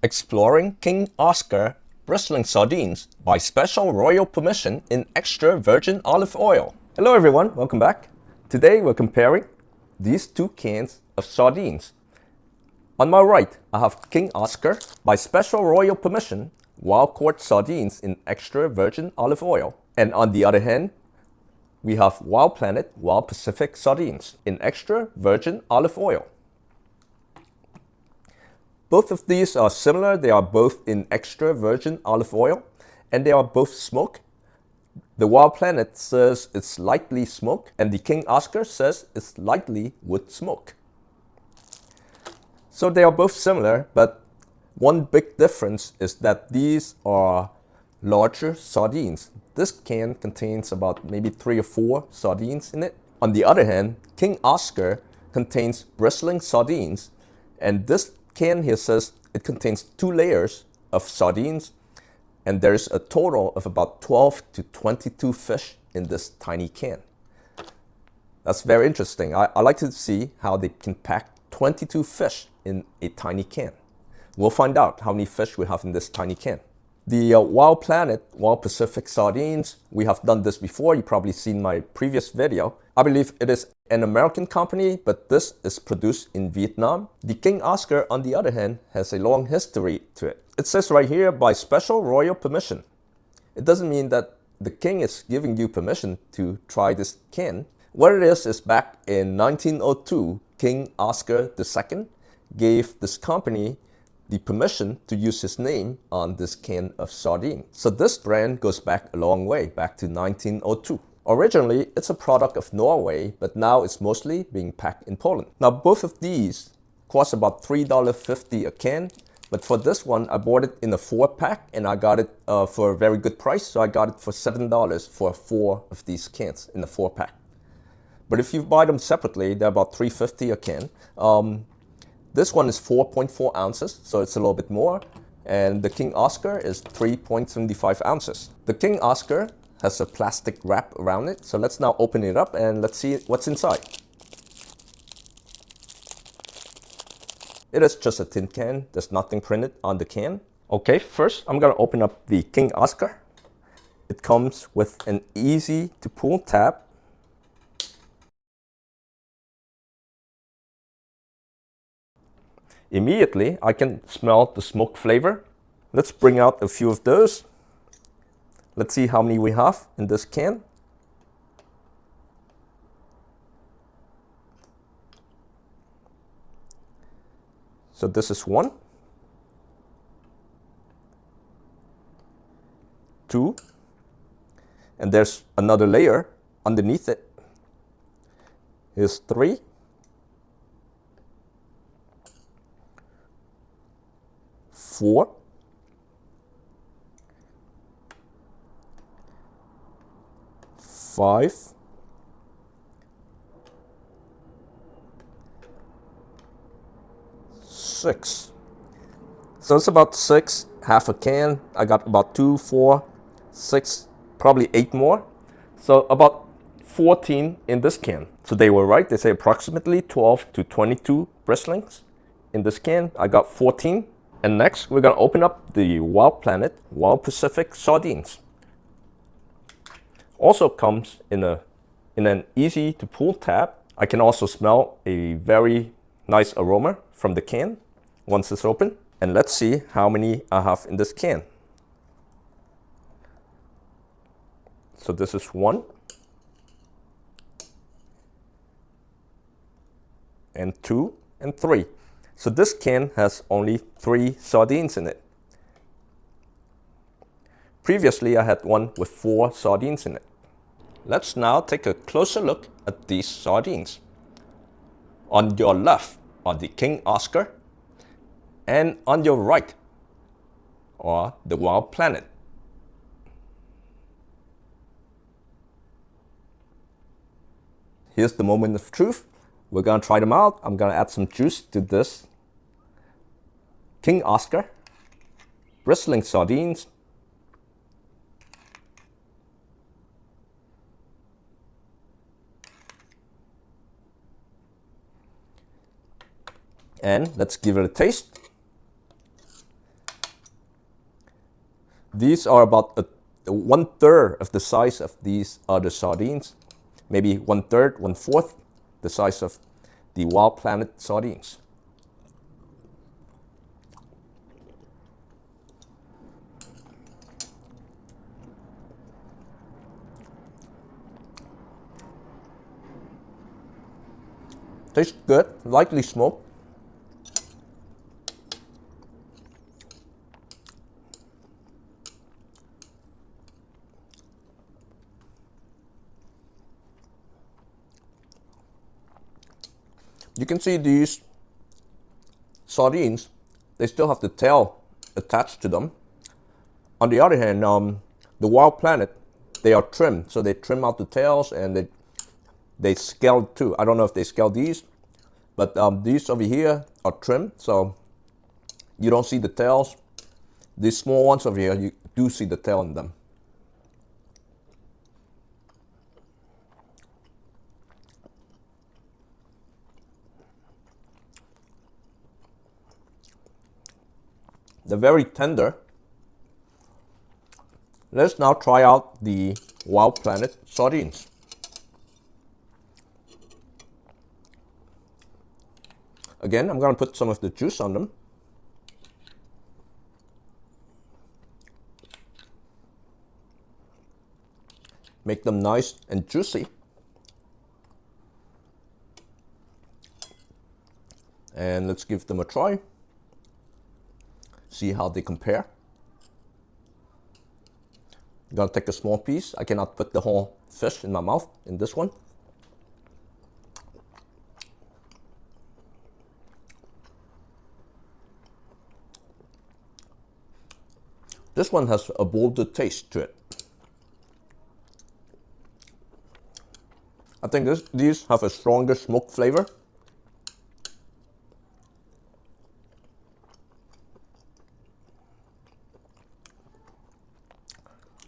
Exploring King Oscar Brisling Sardines by special royal permission in extra virgin olive oil. Hello everyone, welcome back. Today we're comparing these two cans of sardines. On my right, I have King Oscar by special royal permission wild caught sardines in extra virgin olive oil. And on the other hand, we have Wild Planet Wild Pacific sardines in extra virgin olive oil. Both of these are similar. They are both in extra virgin olive oil and they are both smoked. The Wild Planet says it's lightly smoked and the King Oscar says it's lightly wood smoke. So they are both similar, but one big difference is that these are larger sardines. This can contains about maybe 3 or 4 sardines in it. On the other hand, King Oscar contains bristling sardines, and this can here says it contains 2 layers of sardines, and there's a total of about 12 to 22 fish in this tiny can. That's very interesting. I like to see how they can pack 22 fish in a tiny can. We'll find out how many fish we have in this tiny can. The Wild Planet Wild Pacific sardines, we have done this before. You've probably seen my previous video. I believe it is an American company, but this is produced in Vietnam. The King Oscar, on the other hand, has a long history to it. It says right here, by special royal permission. It doesn't mean that the king is giving you permission to try this can. What it is back in 1902, King Oscar II gave this company the permission to use his name on this can of sardine. So this brand goes back a long way, back to 1902. Originally, it's a product of Norway, but now it's mostly being packed in Poland. Now, both of these cost about $3.50 a can, but for this one, I bought it in a 4-pack and I got it for a very good price. So I got it for $7 for 4 of these cans in a 4-pack. But if you buy them separately, they're about $3.50 a can. This one is 4.4 ounces, so it's a little bit more. And the King Oscar is 3.75 ounces. The King Oscar has a plastic wrap around it. So let's now open it up and let's see what's inside. It is just a tin can. There's nothing printed on the can. Okay, first I'm gonna open up the King Oscar. It comes with an easy to pull tab. Immediately, I can smell the smoke flavor. Let's bring out a few of those. Let's see how many we have in this can. So this is 1, 2, and there's another layer underneath it. Here's 3. 4, 5, 6. So it's about 6, half a can. I got about 2, 4, 6, probably 8 more. So about 14 in this can. So they were right. They say approximately 12 to 22 brislings in this can. I got 14. And next, we're going to open up the Wild Planet Wild Pacific sardines. Also comes in an easy to pull tab. I can also smell a very nice aroma from the can once it's open. And let's see how many I have in this can. So this is 1. And 2 and 3. So this can has only 3 sardines in it. Previously, I had one with 4 sardines in it. Let's now take a closer look at these sardines. On your left are the King Oscar, and on your right are the Wild Planet. Here's the moment of truth. We're gonna try them out. I'm gonna add some juice to this King Oscar Brisling Sardines. And let's give it a taste. These are about 1/3 of the size of these other sardines. Maybe 1/3, 1/4 the size of the Wild Planet sardines. Tastes good, lightly smoked. You can see these sardines, they still have the tail attached to them. On the other hand, the Wild Planet, they are trimmed. So they trim out the tails and they scale too. I don't know if they scale these, but these over here are trimmed. So you don't see the tails. These small ones over here, you do see the tail in them. They're very tender. Let's now try out the Wild Planet sardines. Again, I'm going to put some of the juice on them. Make them nice and juicy. And let's give them a try. See how they compare. I'm gonna take a small piece. I cannot put the whole fish in my mouth in this one. This one has a bolder taste to it. I think these have a stronger smoke flavor.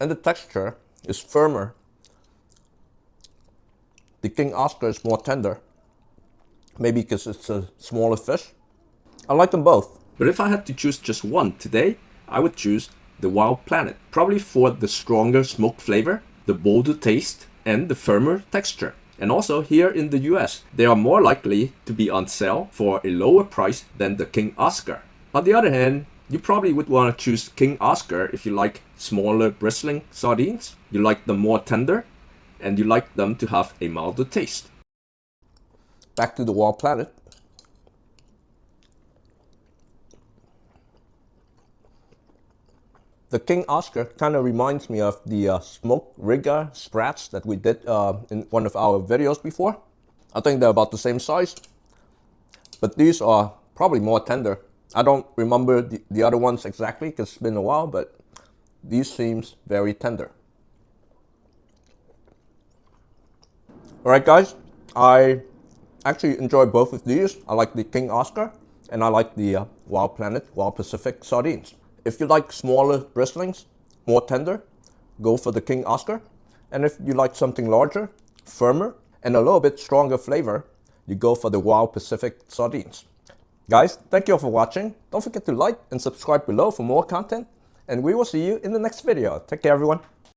And the texture is firmer. The King Oscar is more tender. Maybe because it's a smaller fish. I like them both. But if I had to choose just one today, I would choose the Wild Planet. Probably for the stronger smoke flavor, the bolder taste, and the firmer texture. And also here in the US, they are more likely to be on sale for a lower price than the King Oscar. On the other hand, you probably would want to choose King Oscar if you like smaller bristling sardines, you like them more tender, and you like them to have a milder taste. Back to the Wild Planet. The King Oscar kind of reminds me of the smoked rigger sprats that we did in one of our videos before. I think they're about the same size, but these are probably more tender. I don't remember the other ones exactly because it's been a while, but these seems very tender. Alright guys, I actually enjoy both of these. I like the King Oscar and I like the Wild Planet, Wild Pacific sardines. If you like smaller bristlings, more tender, go for the King Oscar. And if you like something larger, firmer, and a little bit stronger flavor, you go for the Wild Pacific sardines. Guys, thank you all for watching. Don't forget to like and subscribe below for more content. And we will see you in the next video. Take care, everyone.